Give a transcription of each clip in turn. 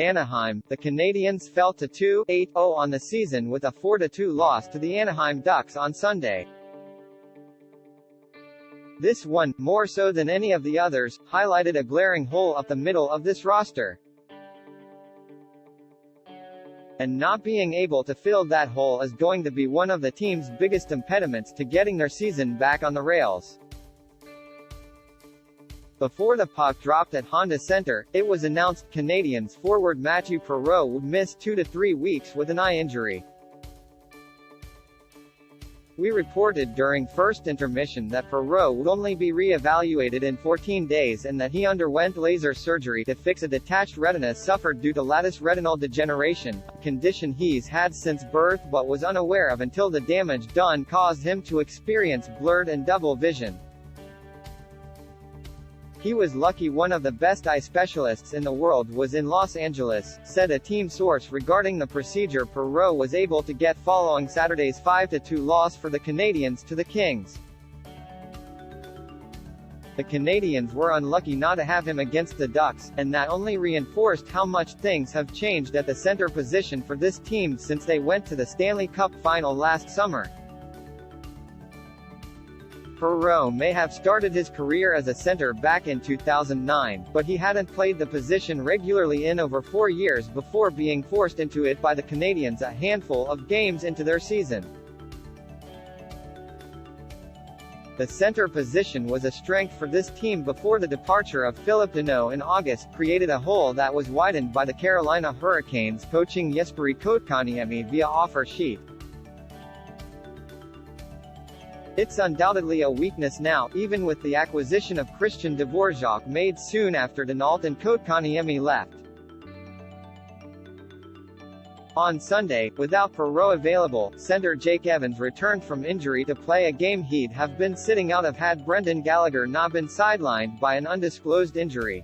Anaheim, the Canadiens fell to 2-8-0 on the season with a 4-2 loss to the Anaheim Ducks on Sunday. This one, more so than any of the others, highlighted a glaring hole up the middle of this roster. And not being able to fill that hole is going to be one of the team's biggest impediments to getting their season back on the rails. Before the puck dropped at Honda Center, it was announced Canadiens forward Mathieu Perreault would miss 2 to 3 weeks with an eye injury. We reported during first intermission that Perreault would only be re-evaluated in 14 days and that he underwent laser surgery to fix a detached retina suffered due to lattice retinal degeneration, a condition he's had since birth but was unaware of until the damage done caused him to experience blurred and double vision. He was lucky one of the best eye specialists in the world was in Los Angeles, said a team source regarding the procedure Perreault was able to get following Saturday's 5-2 loss for the Canadiens to the Kings. The Canadiens were unlucky not to have him against the Ducks, and that only reinforced how much things have changed at the center position for this team since they went to the Stanley Cup final last summer. Perreault may have started his career as a center back in 2009, but he hadn't played the position regularly in over 4 years before being forced into it by the Canadiens a handful of games into their season. The center position was a strength for this team before the departure of Phillip Danault in August created a hole that was widened by the Carolina Hurricanes poaching Jesperi Kotkaniemi via offer sheet. It's undoubtedly a weakness now, even with the acquisition of Christian Dvorak made soon after Danault and Kotkaniemi left. On Sunday, without Perreault available, center Jake Evans returned from injury to play a game he'd have been sitting out of had Brendan Gallagher not been sidelined by an undisclosed injury.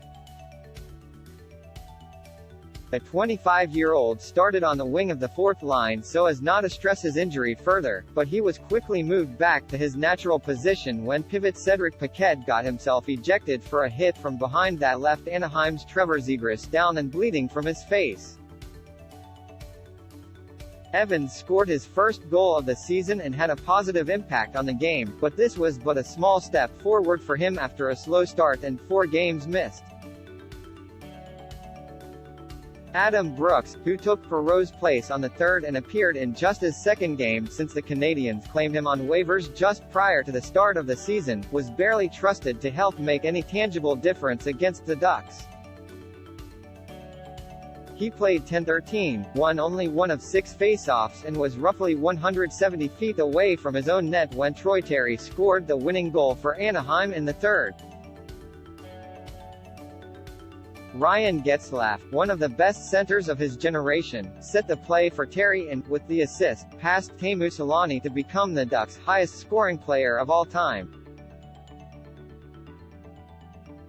The 25-year-old started on the wing of the fourth line so as not to stress his injury further, but he was quickly moved back to his natural position when pivot Cedric Paquette got himself ejected for a hit from behind that left Anaheim's Trevor Zegras down and bleeding from his face. Evans scored his first goal of the season and had a positive impact on the game, but this was but a small step forward for him after a slow start and 4 games missed. Adam Brooks, who took Perreault's place on the third and appeared in just his second game since the Canadiens claimed him on waivers just prior to the start of the season, was barely trusted to help make any tangible difference against the Ducks. He played 10-13, won only 1 of 6 face-offs and was roughly 170 feet away from his own net when Troy Terry scored the winning goal for Anaheim in the third. Ryan Getzlaff, one of the best centers of his generation, set the play for Terry and, with the assist, passed Teemu Selanne to become the Ducks' highest-scoring player of all time.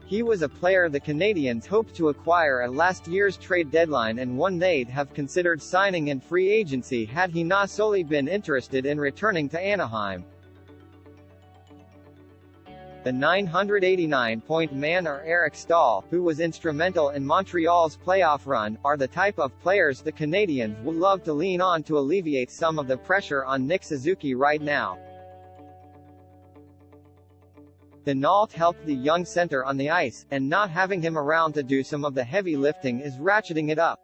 He was a player the Canadiens hoped to acquire at last year's trade deadline and one they'd have considered signing in free agency had he not solely been interested in returning to Anaheim. The 989-point man or Eric Stahl, who was instrumental in Montreal's playoff run, are the type of players the Canadiens would love to lean on to alleviate some of the pressure on Nick Suzuki right now. Danault helped the young center on the ice, and not having him around to do some of the heavy lifting is ratcheting it up.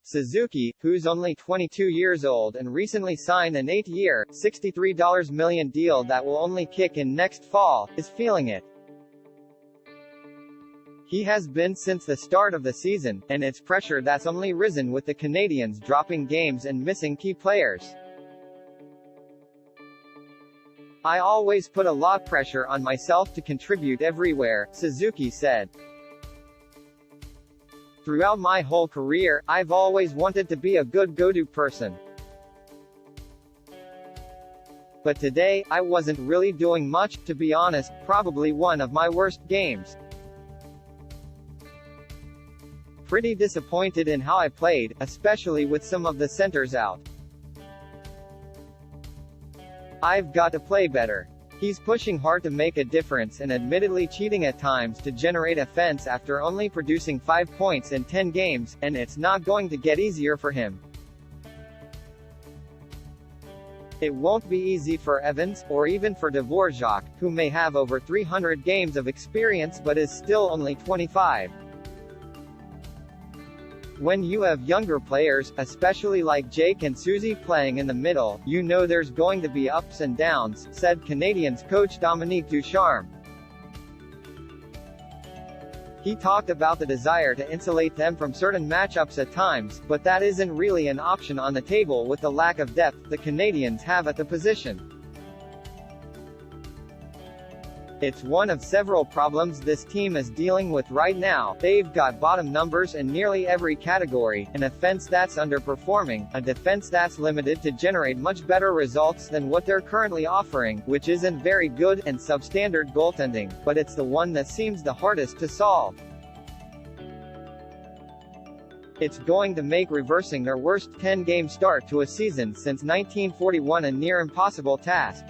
Suzuki, who's only 22 years old and recently signed an 8-year, $63 million deal that will only kick in next fall, is feeling it. He has been since the start of the season, and it's pressure that's only risen with the Canadiens dropping games and missing key players. I always put a lot of pressure on myself to contribute everywhere, Suzuki said. Throughout my whole career, I've always wanted to be a good go-to person. But today, I wasn't really doing much, to be honest, probably one of my worst games. Pretty disappointed in how I played, especially with some of the centers out. I've got to play better. He's pushing hard to make a difference and admittedly cheating at times to generate offense after only producing 5 points in 10 games, and it's not going to get easier for him. It won't be easy for Evans, or even for Dvorak, who may have over 300 games of experience but is still only 25. When you have younger players, especially like Jake and Susie playing in the middle, you know there's going to be ups and downs, said Canadiens coach Dominique Ducharme. He talked about the desire to insulate them from certain matchups at times, but that isn't really an option on the table with the lack of depth the Canadiens have at the position. It's one of several problems this team is dealing with right now. They've got bottom numbers in nearly every category, an offense that's underperforming, a defense that's limited to generate much better results than what they're currently offering, which isn't very good, and substandard goaltending, but it's the one that seems the hardest to solve. It's going to make reversing their worst 10-game start to a season since 1941 a near impossible task.